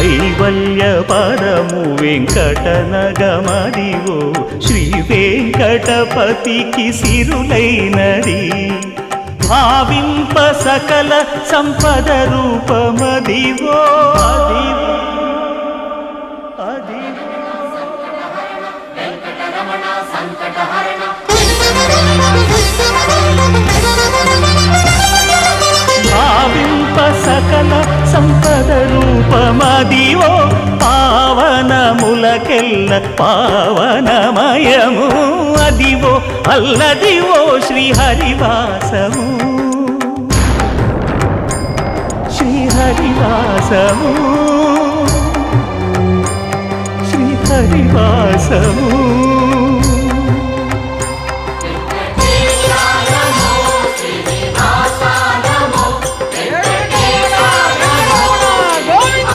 కైవల్య పదము వెంకటనగమదివో శ్రీ వెంకటపతికి సిరులైనది భావింప సకల సంపద రూపమదివో అదివో భావింప సకల సంపద రూపమదివో పావనములకెల్ల పావనమయము అదివో అల్లదివో శ్రీహరివాసము శ్రీహరివాసము శ్రీహరివాసము